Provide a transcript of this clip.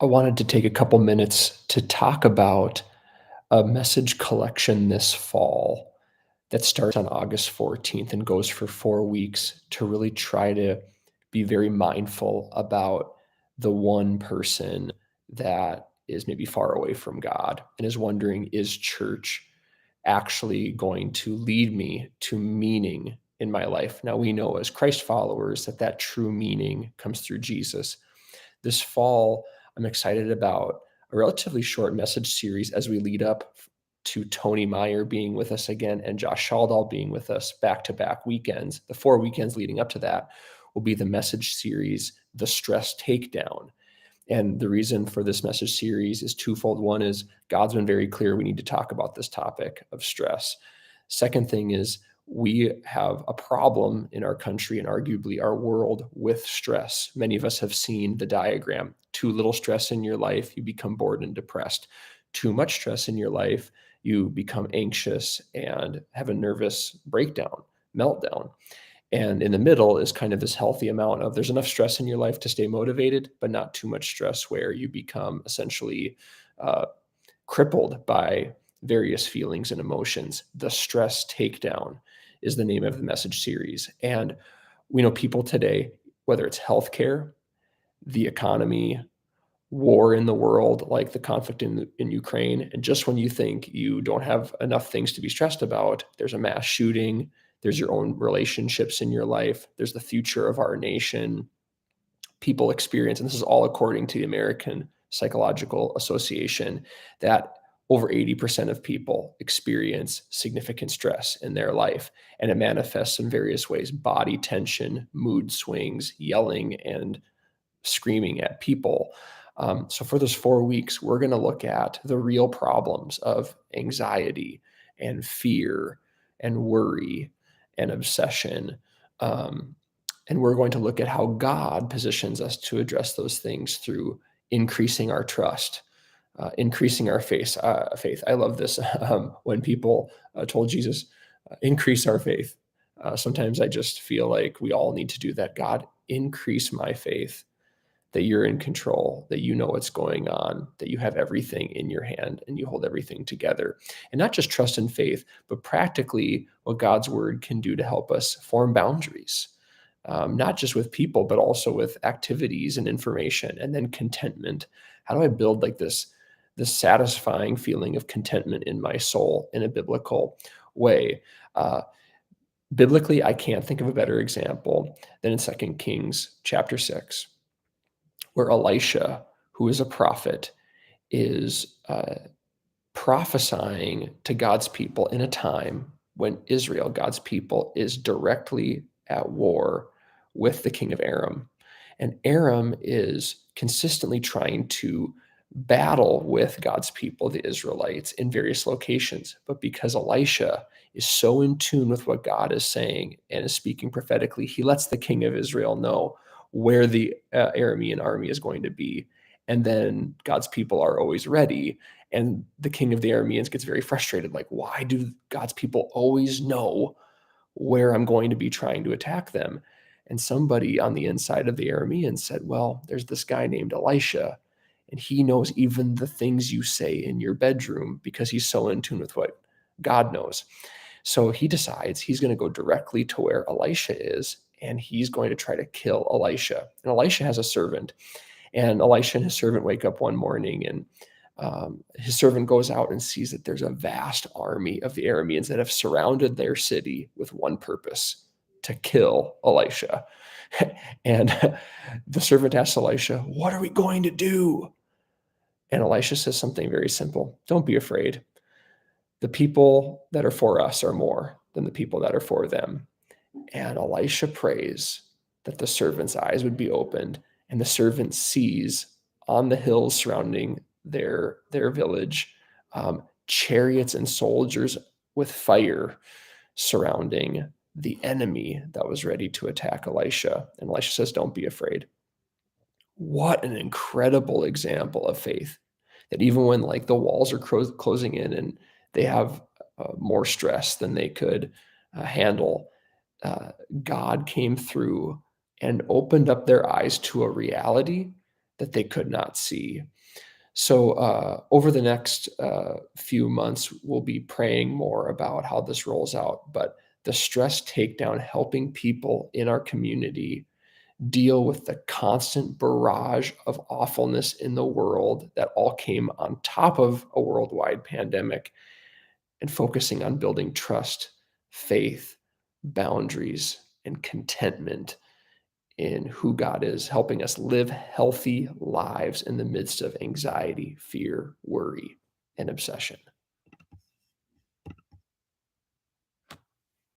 I wanted to take a couple minutes to talk about a message collection this fall that starts on August 14th and goes for 4 weeks to really try to be very mindful about the one person that is maybe far away from God and is wondering, is church actually going to lead me to meaning in my life? Now, we know as Christ followers that true meaning comes through Jesus. This fall, I'm excited about a relatively short message series as we lead up to Tony Meyer being with us again and Josh Schaldall being with us back-to-back weekends. The 4 weekends leading up to that will be the message series, The Stress Takedown. And the reason for this message series is twofold. One is God's been very clear we need to talk about this topic of stress. Second thing is we have a problem in our country and arguably our world with stress. Many of us have seen the diagram. Too little stress in your life, you become bored and depressed. Too much stress in your life, you become anxious and have a nervous breakdown, meltdown. And in the middle is kind of this healthy amount of there's enough stress in your life to stay motivated, but not too much stress where you become essentially uh, crippled by various feelings and emotions. The Stress Takedown is the name of the message series. And we know people today, whether it's healthcare, the economy, war in the world, like the conflict in Ukraine. And just when you think you don't have enough things to be stressed about, there's a mass shooting, there's your own relationships in your life, there's the future of our nation. People experience, and this is all according to the American Psychological Association, that over 80% of people experience significant stress in their life. And it manifests in various ways: body tension, mood swings, yelling, and screaming at people. So for those 4 weeks, we're going to look at the real problems of anxiety and fear and worry and obsession. Um, and we're going to look at how God positions us to address those things through increasing our trust, increasing our faith. I love this. When people told Jesus, increase our faith. Sometimes I just feel like we all need to do that. God, increase my faith that you're in control, that you know what's going on, that you have everything in your hand and you hold everything together. And not just trust and faith, but practically what God's word can do to help us form boundaries, not just with people, but also with activities and information. And then contentment. How do I build like this satisfying feeling of contentment in my soul in a biblical way? Uh, Biblically, I can't think of a better example than in 2 Kings chapter 6, where Elisha, who is a prophet, is prophesying to God's people in a time when Israel, God's people, is directly at war with the king of Aram. And Aram is consistently trying to battle with God's people, the Israelites, in various locations. But because Elisha is so in tune with what God is saying and is speaking prophetically, he lets the king of Israel know where the Aramean army is going to be. And then God's people are always ready. And the king of the Arameans gets very frustrated. Like, why do God's people always know where I'm going to be trying to attack them? And somebody on the inside of the Arameans said, well, there's this guy named Elisha, and he knows even the things you say in your bedroom because he's so in tune with what God knows. So he decides he's going to go directly to where Elisha is, and he's going to try to kill Elisha. And Elisha has a servant, and Elisha and his servant wake up one morning, and his servant goes out and sees that there's a vast army of the Arameans that have surrounded their city with one purpose: to kill Elisha. And the servant asks Elisha, what are we going to do? And Elisha says something very simple: don't be afraid. The people that are for us are more than the people that are for them. And Elisha prays that the servant's eyes would be opened, and the servant sees on the hills surrounding their village chariots and soldiers with fire surrounding the enemy that was ready to attack Elisha. And Elisha says, don't be afraid. What an incredible example of faith, that even when like the walls are closing in and they have more stress than they could handle, uh, God came through and opened up their eyes to a reality that they could not see. So, over the next few months, we'll be praying more about how this rolls out. But the stress takedown, helping people in our community deal with the constant barrage of awfulness in the world that all came on top of a worldwide pandemic, and focusing on building trust, faith, boundaries, and contentment in who God is, helping us live healthy lives in the midst of anxiety, fear, worry, and obsession.